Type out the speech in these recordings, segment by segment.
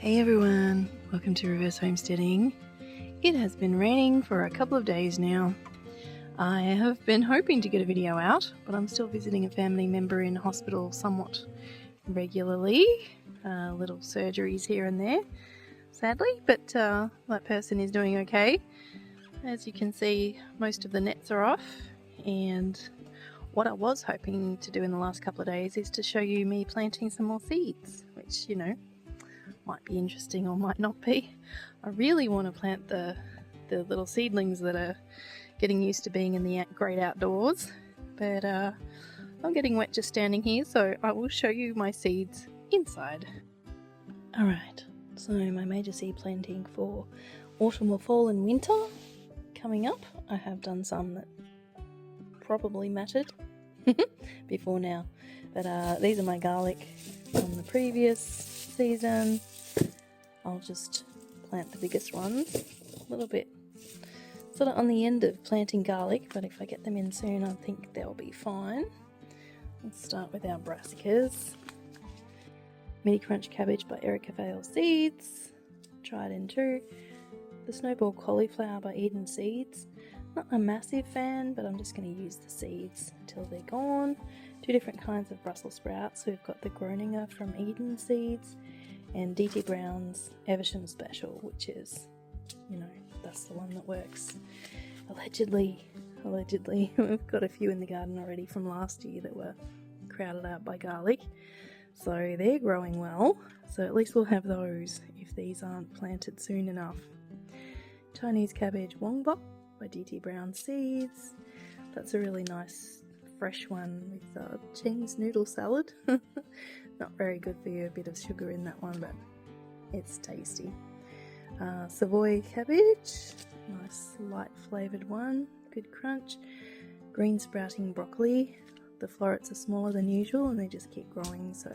Hey everyone, welcome to Reverse Homesteading. It has been raining for a couple of days now. I have been hoping to get a video out, but I'm still visiting a family member in hospital somewhat regularly. Little surgeries here and there, sadly, but that person is doing okay. As you can see, most of the nets are off, and what I was hoping to do in the last couple of days is to show you me planting some more seeds, which, you know, might be interesting or might not be. I really want to plant the little seedlings that are getting used to being in the great outdoors, but I'm getting wet just standing here, so I will show you my seeds inside. Alright, so my major seed planting for autumn or fall and winter coming up. I have done some that probably mattered before now, but these are my garlic from the previous season. I'll just plant the biggest ones a little bit sort of on the end of planting garlic, but if I get them in soon I think they'll be fine. Let's start with our brassicas. Mini Crunch Cabbage by Erica Vale Seeds, tried in two. The Snowball Cauliflower by Eden Seeds. Not a massive fan, but I'm just going to use the seeds until they're gone. Two different kinds of Brussels sprouts. We've got the Groninger from Eden Seeds and DT Brown's Eversham Special, which is, you know, that's the one that works. Allegedly. We've got a few in the garden already from last year that were crowded out by garlic. So they're growing well. So at least we'll have those if these aren't planted soon enough. Chinese Cabbage Wongbok by DT Brown Seeds. That's a really nice fresh one with cheese noodle salad. Not very good for you, a bit of sugar in that one, but it's tasty. Savoy Cabbage, nice light flavoured one, good crunch. Green Sprouting Broccoli. The florets are smaller than usual and they just keep growing, so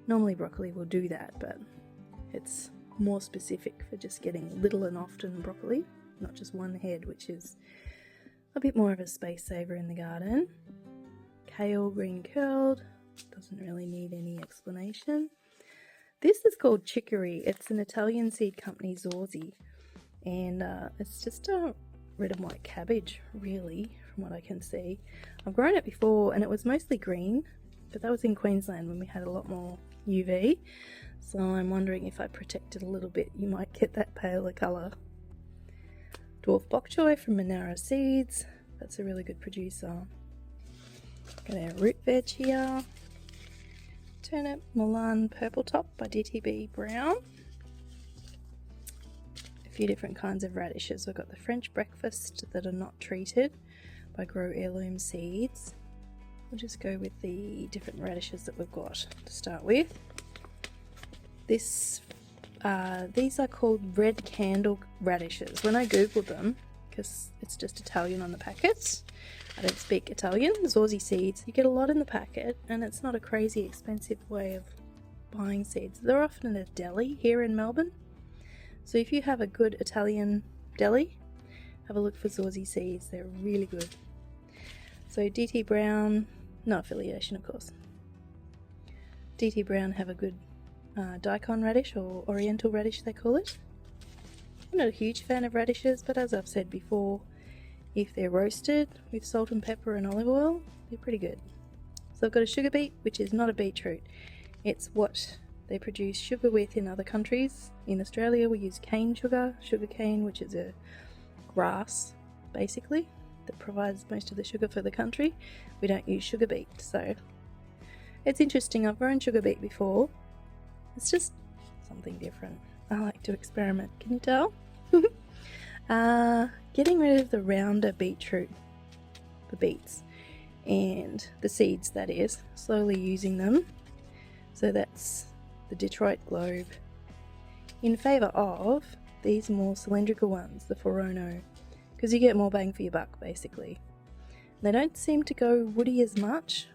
normally broccoli will do that, but it's more specific for just getting little and often broccoli, not just one head, which is a bit more of a space saver in the garden. Kale Green Curled, doesn't really need any explanation. This is called Chicory. It's an Italian seed company, Zorzi, and it's just a red and white cabbage, really, from what I can see. I've grown it before and it was mostly green, but that was in Queensland when we had a lot more UV, so I'm wondering if I protect it a little bit, you might get that paler colour. Dwarf Bok Choy from Monaro Seeds, that's a really good producer. Got our root veg here. Turnip Milan Purple Top by DTB Brown. A few different kinds of radishes. We've got the French Breakfast that are not treated by Grow Heirloom Seeds. We'll just go with the different radishes that we've got to start with. These are called red candle radishes. When I googled them, because it's just Italian on the packets, I don't speak Italian, Zorzi Seeds, you get a lot in the packet and it's not a crazy expensive way of buying seeds. They're often at a deli here in Melbourne, so if you have a good Italian deli, have a look for Zorzi Seeds, they're really good. So DT Brown, no affiliation of course. DT Brown have a good daikon radish, or oriental radish they call it. I'm not a huge fan of radishes, but as I've said before, if they're roasted with salt and pepper and olive oil, they're pretty good. So I've got a sugar beet, which is not a beetroot. It's what they produce sugar with in other countries. In Australia we use cane sugar, sugar cane, which is a grass basically that provides most of the sugar for the country. We don't use sugar beet, so it's interesting. I've grown sugar beet before. It's just something different. I like to experiment, can you tell? Getting rid of the rounder beetroot, the beets, and the seeds, that is, slowly using them. So that's the Detroit Globe in favour of these more cylindrical ones, the Forono, because you get more bang for your buck basically. They don't seem to go woody as much,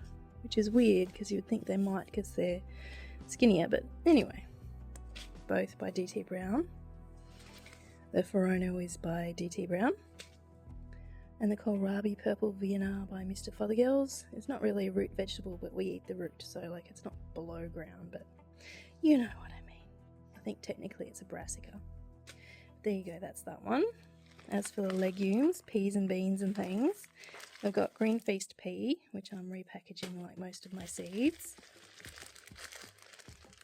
which is weird because you would think they might because they're skinnier, but anyway, both by DT Brown. The Forono is by DT Brown, and the kohlrabi Purple Vienna by Mr. Fothergills. It's not really a root vegetable, but we eat the root, so like it's not below ground, but you know what I mean. think technically it's a brassica. There you go, that's that one. As for the legumes, peas and beans and things, I've got green feast pea, which I'm repackaging like most of my seeds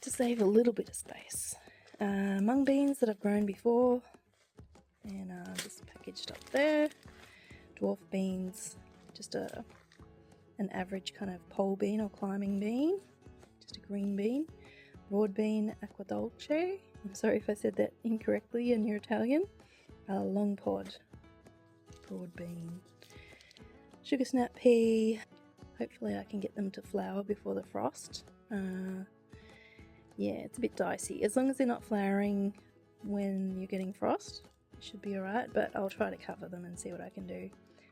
to save a little bit of space. Mung beans that I've grown before and just packaged up there. Dwarf beans, just an average kind of pole bean or climbing bean, just a green bean. Broad bean aqua dolce, I'm sorry if I said that incorrectly and you're Italian. Long pod broad bean. Sugar snap pea, hopefully I can get them to flower before the frost. Yeah, it's a bit dicey. As long as they're not flowering when you're getting frost, it should be alright, but I'll try to cover them and see what I can do.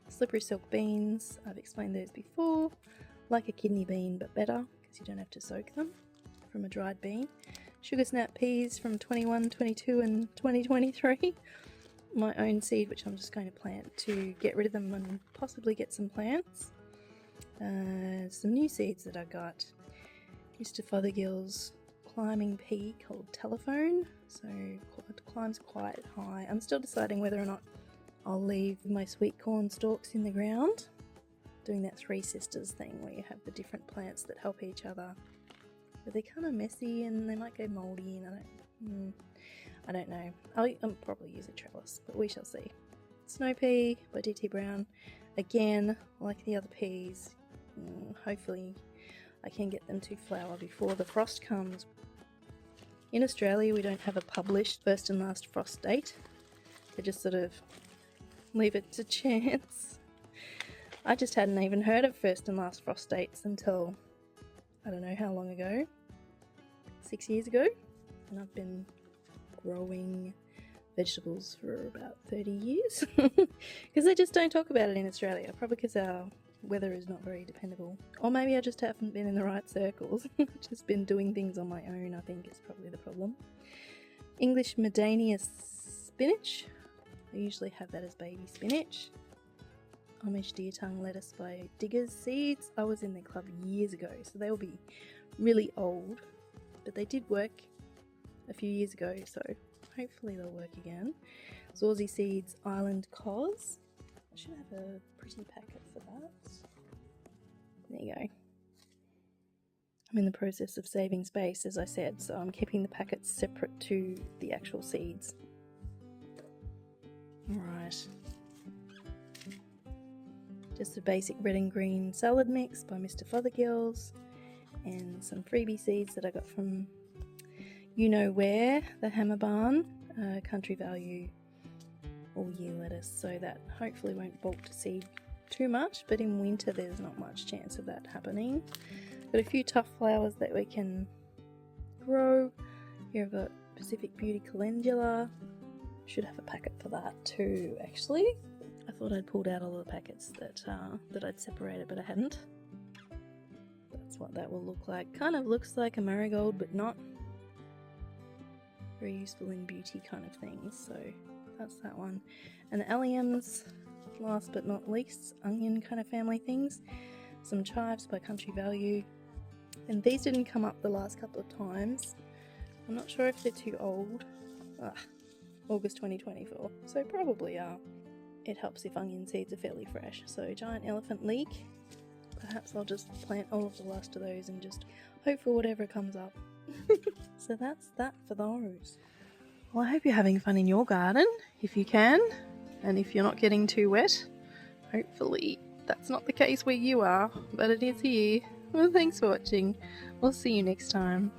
Slippery silk beans, I've explained those before, like a kidney bean but better because you don't have to soak them from a dried bean. Sugar snap peas from 21, 22 and 2023. My own seed, which I'm just going to plant to get rid of them and possibly get some plants. Some new seeds that I got. Mr. Fothergill's climbing pea called Telephone, so it climbs quite high. I'm still deciding whether or not I'll leave my sweet corn stalks in the ground, doing that Three Sisters thing where you have the different plants that help each other, but they're kind of messy and they might go mouldy, and I don't know. I'll probably use a trellis, but we shall see. Snow pea by DT Brown, again like the other peas, hopefully I can get them to flower before the frost comes. In Australia we don't have a published first and last frost date. They just sort of leave it to chance. I just hadn't even heard of first and last frost dates until I don't know how long ago, 6 years ago, and I've been growing vegetables for about 30 years because they just don't talk about it in Australia, probably because our weather is not very dependable, or maybe I just haven't been in the right circles. Just been doing things on my own, I think is probably the problem. English Medanius spinach, I usually have that as baby spinach. Amish deer tongue lettuce by Diggers Seeds, I was in their club years ago, so they will be really old, but they did work a few years ago, so hopefully they'll work again. Zorzy Seeds Island Cos, I should have a pretty packet for that. There you go. I'm in the process of saving space, as I said, so I'm keeping the packets separate to the actual seeds. Alright. Just a basic red and green salad mix by Mr. Fothergill's, and some freebie seeds that I got from you know where, the Hammer Barn, Country Value all year lettuce, so that hopefully won't bulk to seed too much, but in winter there's not much chance of that happening. Got a few tough flowers that we can grow. Here I've got Pacific Beauty Calendula, should have a packet for that too actually. I thought I'd pulled out all the packets that I'd separated, but I hadn't. That's what that will look like. Kind of looks like a marigold, but not. Very useful in beauty kind of things, so that's that one. And the alliums, last but not least, onion kind of family things. Some chives by Country Value, and these didn't come up the last couple of times. I'm not sure if they're too old. August 2024, so probably are. It helps if onion seeds are fairly fresh. So giant elephant leek, perhaps I'll just plant all of the last of those and just hope for whatever comes up. So that's that for those. Well, I hope you're having fun in your garden, if you can, and if you're not getting too wet. Hopefully that's not the case where you are, but it is here. Well, thanks for watching. We'll see you next time.